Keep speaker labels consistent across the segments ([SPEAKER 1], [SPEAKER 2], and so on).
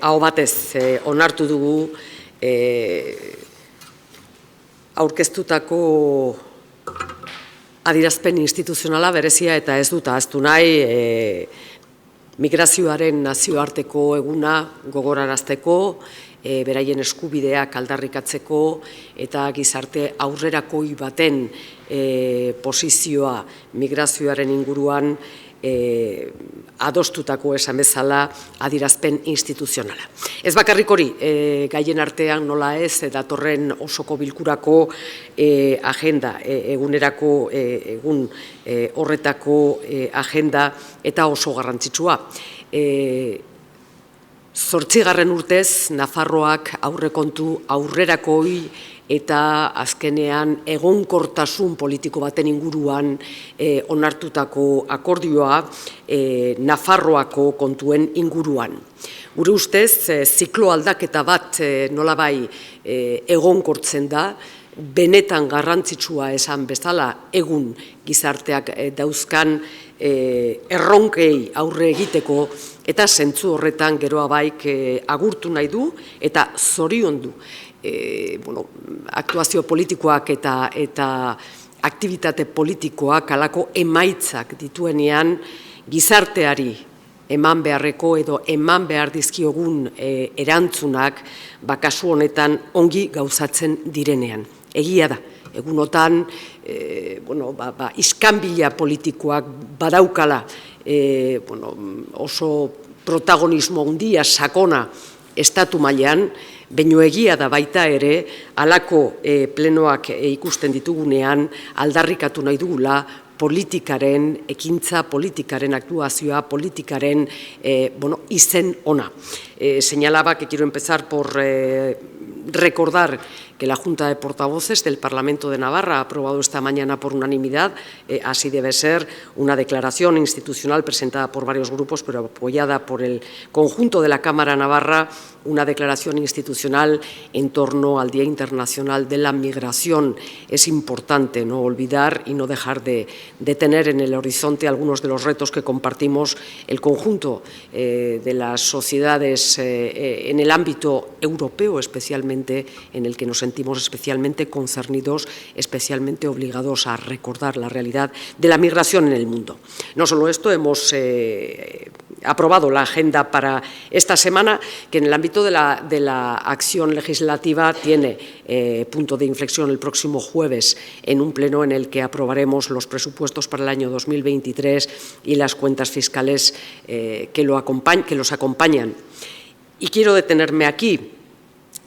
[SPEAKER 1] aho batez onartu dugu aurkeztutako adierazpen instituzionala berezia eta ez dut ahaztu nahi migrazioaren nazioarteko eguna gogorarazteko, beraien eskubideak aldarrikatzeko eta gizarte aurrerakoi baten posizioa migrazioaren inguruan adostutako esan bezala adierazpen instituzionala. Ez bakarrik hori, gaien artean nola ez datorren osoko bilkurako agenda, egunerako egun horretako agenda eta oso garrantzitsua. 8. urtez Nafarroak aurrekontu aurrerakoi eta azkenean egonkortasun politiko baten inguruan onartutako akordioa Nafarroako kontuen inguruan. Gure ustez, ziklo aldaketa bat nolabai egonkortzen da, benetan garrantzitsua esan bezala egun gizarteak dauzkan erronkei aurre egiteko eta zentzu horretan geroa baik agurtu nahi du eta zoriondu aktuazio politikoak eta aktibitate politikoak halako emaitzak dituenean gizarteari eman beharreko edo eman behar dizkiogun erantzunak kasu honetan ongi gauzatzen direnean. Egia da, egunotan iskanbila politikoak badaukala oso protagonismo handia sakona estatu mailan, baina egia da baita ere halako plenoak ikusten ditugunean aldarrikatu nahi dugula politikaren ekintza, politikaren aktuazioa, politikaren izen ona. Señalaba que quiero empezar por recordar que la Junta de Portavoces del Parlamento de Navarra ha aprobado esta mañana por unanimidad, así debe ser, una declaración institucional presentada por varios grupos, pero apoyada por el conjunto de la Cámara Navarra, una declaración institucional en torno al Día Internacional de la Migración. Es importante no olvidar y no dejar de tener en el horizonte algunos de los retos que compartimos el conjunto de las sociedades en el ámbito europeo, especialmente en el que nos sentimos especialmente concernidos, especialmente obligados a recordar la realidad de la migración en el mundo. No solo esto, hemos aprobado la agenda para esta semana, que en el ámbito de la acción legislativa tiene punto de inflexión el próximo jueves en un pleno en el que aprobaremos los presupuestos para el año 2023 y las cuentas fiscales que los acompañan. Y quiero detenerme aquí.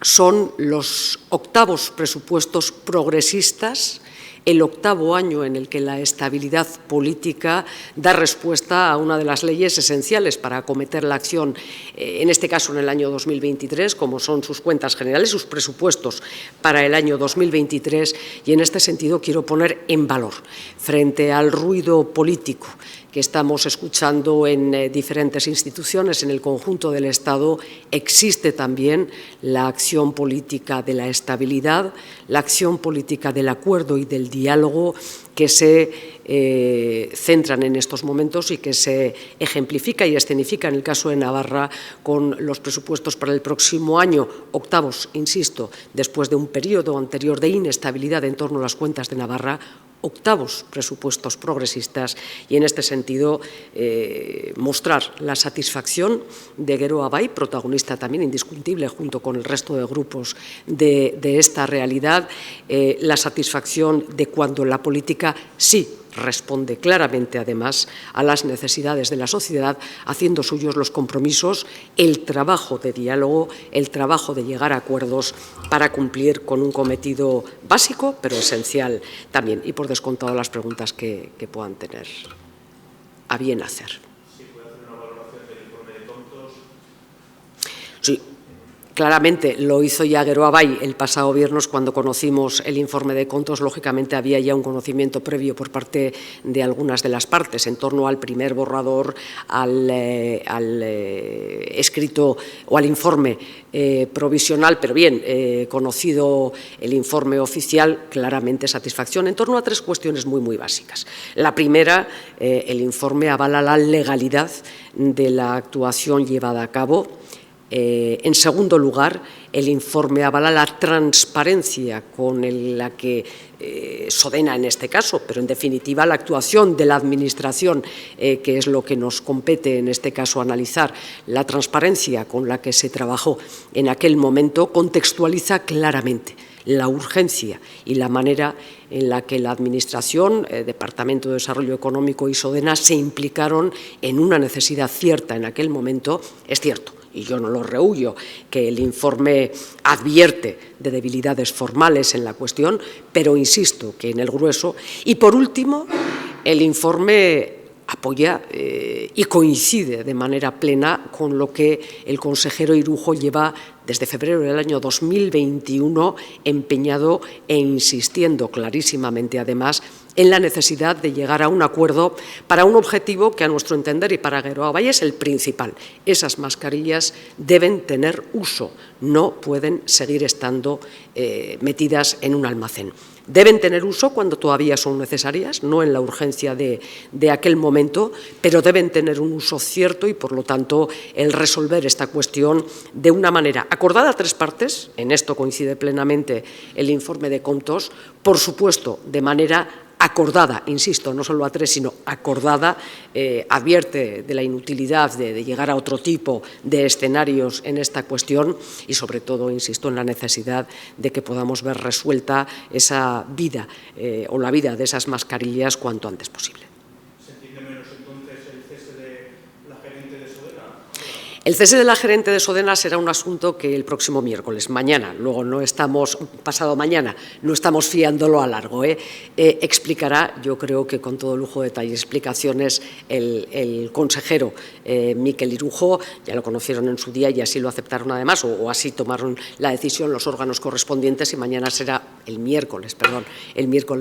[SPEAKER 1] Son los 8º presupuestos progresistas, el 8º año en el que la estabilidad política da respuesta a una de las leyes esenciales para acometer la acción, en este caso en el año 2023, como son sus cuentas generales, sus presupuestos para el año 2023, y en este sentido quiero poner en valor, frente al ruido político que estamos escuchando en diferentes instituciones en el conjunto del Estado, existe también la acción política de la estabilidad, la acción política del acuerdo y del diálogo que se centran en estos momentos y que se ejemplifica y escenifica en el caso de Navarra con los presupuestos para el próximo año, 8º, insisto, después de un periodo anterior de inestabilidad en torno a las cuentas de Navarra, 8º presupuestos progresistas, y en este sentido mostrar la satisfacción de Geroa Bai, protagonista también indiscutible junto con el resto de grupos de esta realidad, la satisfacción de cuando la política sí responde claramente, además, a las necesidades de la sociedad, haciendo suyos los compromisos, el trabajo de diálogo, el trabajo de llegar a acuerdos para cumplir con un cometido básico, pero esencial también, y por descontado las preguntas que puedan tener a bien hacer.
[SPEAKER 2] ¿Sí puede hacer una valoración del informe de Contos?
[SPEAKER 1] Sí. Claramente lo hizo ya Geroa Bai el pasado viernes cuando conocimos el informe de Contos. Lógicamente había ya un conocimiento previo por parte de algunas de las partes en torno al primer borrador, al escrito o al informe provisional, pero bien conocido el informe oficial, claramente satisfacción en torno a 3 cuestiones muy básicas. La primera, el informe avala la legalidad de la actuación llevada a cabo. En segundo lugar, el informe avala la transparencia con la que Sodena en este caso, pero en definitiva la actuación de la Administración, que es lo que nos compete en este caso analizar, la transparencia con la que se trabajó en aquel momento contextualiza claramente la urgencia y la manera en la que la Administración, Departamento de Desarrollo Económico y Sodena se implicaron en una necesidad cierta en aquel momento. Es cierto, y yo no lo rehúyo, que el informe advierte de debilidades formales en la cuestión, pero insisto que en el grueso. Y por último, el informe apoya y coincide de manera plena con lo que el consejero Irujo lleva desde febrero del año 2021 empeñado e insistiendo clarísimamente, además, en la necesidad de llegar a un acuerdo para un objetivo que, a nuestro entender, y para Geroa Bai es el principal. Esas mascarillas deben tener uso, no pueden seguir estando metidas en un almacén. Deben tener uso cuando todavía son necesarias, no en la urgencia de aquel momento, pero deben tener un uso cierto y, por lo tanto, el resolver esta cuestión de una manera acordada a tres partes, en esto coincide plenamente el informe de Comptos, por supuesto, de manera acordada, insisto, no solo a tres, sino acordada, advierte de la inutilidad de llegar a otro tipo de escenarios en esta cuestión y, sobre todo, insisto en la necesidad de que podamos ver resuelta esa vida o la vida de esas mascarillas cuanto antes posible.
[SPEAKER 2] ¿Se entiende menos entonces el cese de la gerente de Sodena?
[SPEAKER 1] El cese de la gerente de Sodena será un asunto que el próximo miércoles, mañana, luego no estamos, pasado mañana, no estamos fiándolo a largo, explicará, yo creo que con todo lujo de detalle, explicaciones el consejero Mikel Irujo. Ya lo conocieron en su día y así lo aceptaron además, o así tomaron la decisión los órganos correspondientes, y mañana será el miércoles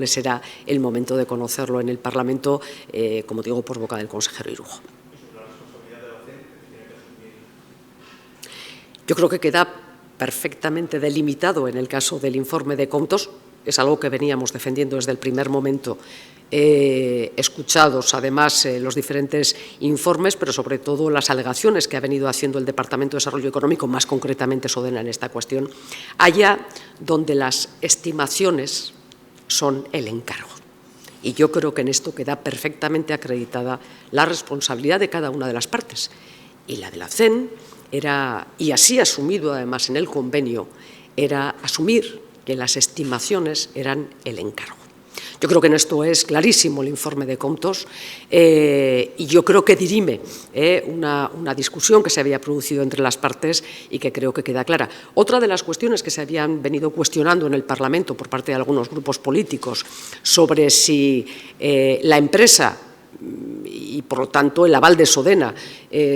[SPEAKER 1] será el momento de conocerlo en el Parlamento, como digo, por boca del consejero Irujo. Yo creo que queda perfectamente delimitado en el caso del informe de Comptos. Es algo que veníamos defendiendo desde el primer momento, escuchados además los diferentes informes, pero sobre todo las alegaciones que ha venido haciendo el Departamento de Desarrollo Económico, más concretamente Sodena en esta cuestión, allá donde las estimaciones son el encargo. Y yo creo que en esto queda perfectamente acreditada la responsabilidad de cada una de las partes. Y la de la CEN era, y así asumido además en el convenio, era asumir que las estimaciones eran el encargo. Yo creo que en esto es clarísimo el informe de Comptos y yo creo que dirime una discusión que se había producido entre las partes y que creo que queda clara. Otra de las cuestiones que se habían venido cuestionando en el Parlamento por parte de algunos grupos políticos sobre si la empresa y, por lo tanto, el aval de Sodena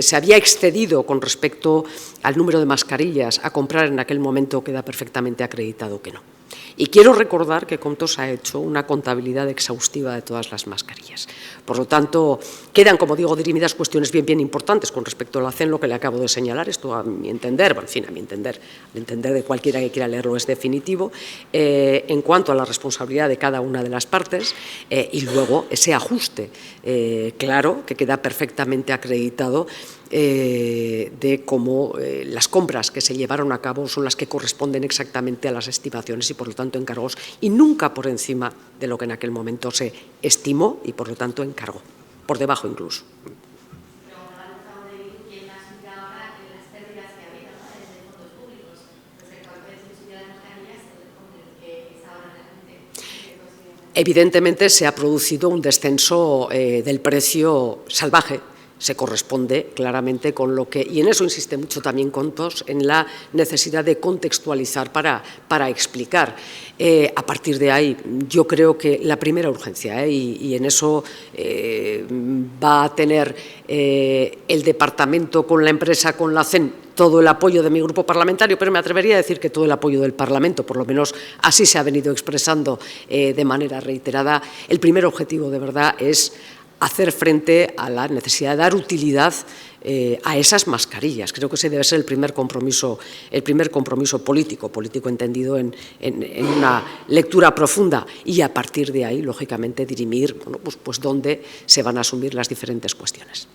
[SPEAKER 1] se había excedido con respecto al número de mascarillas a comprar en aquel momento, queda perfectamente acreditado que no. Y quiero recordar que Comptos ha hecho una contabilidad exhaustiva de todas las mascarillas. Por lo tanto, quedan, como digo, dirimidas cuestiones bien importantes con respecto a la CEN, lo que le acabo de señalar. Esto, a mi entender, bueno, en fin, a mi entender, al entender de cualquiera que quiera leerlo, es definitivo, en cuanto a la responsabilidad de cada una de las partes y luego ese ajuste, claro, que queda perfectamente acreditado de cómo las compras que se llevaron a cabo son las que corresponden exactamente a las estimaciones y, por lo tanto, encargos, y nunca por encima de lo que en aquel momento se estimó y, por lo tanto, encargó, por debajo incluso. Evidentemente se ha producido un descenso del precio salvaje. Se corresponde claramente con lo que, y en eso insiste mucho también Comptos, en la necesidad de contextualizar para explicar. A partir de ahí, yo creo que la primera urgencia, y en eso va a tener el Departamento con la empresa, con la CEN, todo el apoyo de mi grupo parlamentario, pero me atrevería a decir que todo el apoyo del Parlamento, por lo menos así se ha venido expresando de manera reiterada. El primer objetivo, de verdad, es hacer frente a la necesidad de dar utilidad a esas mascarillas. Creo que ese debe ser el primer compromiso político entendido en una lectura profunda y a partir de ahí, lógicamente, dirimir, bueno, pues dónde se van a asumir las diferentes cuestiones.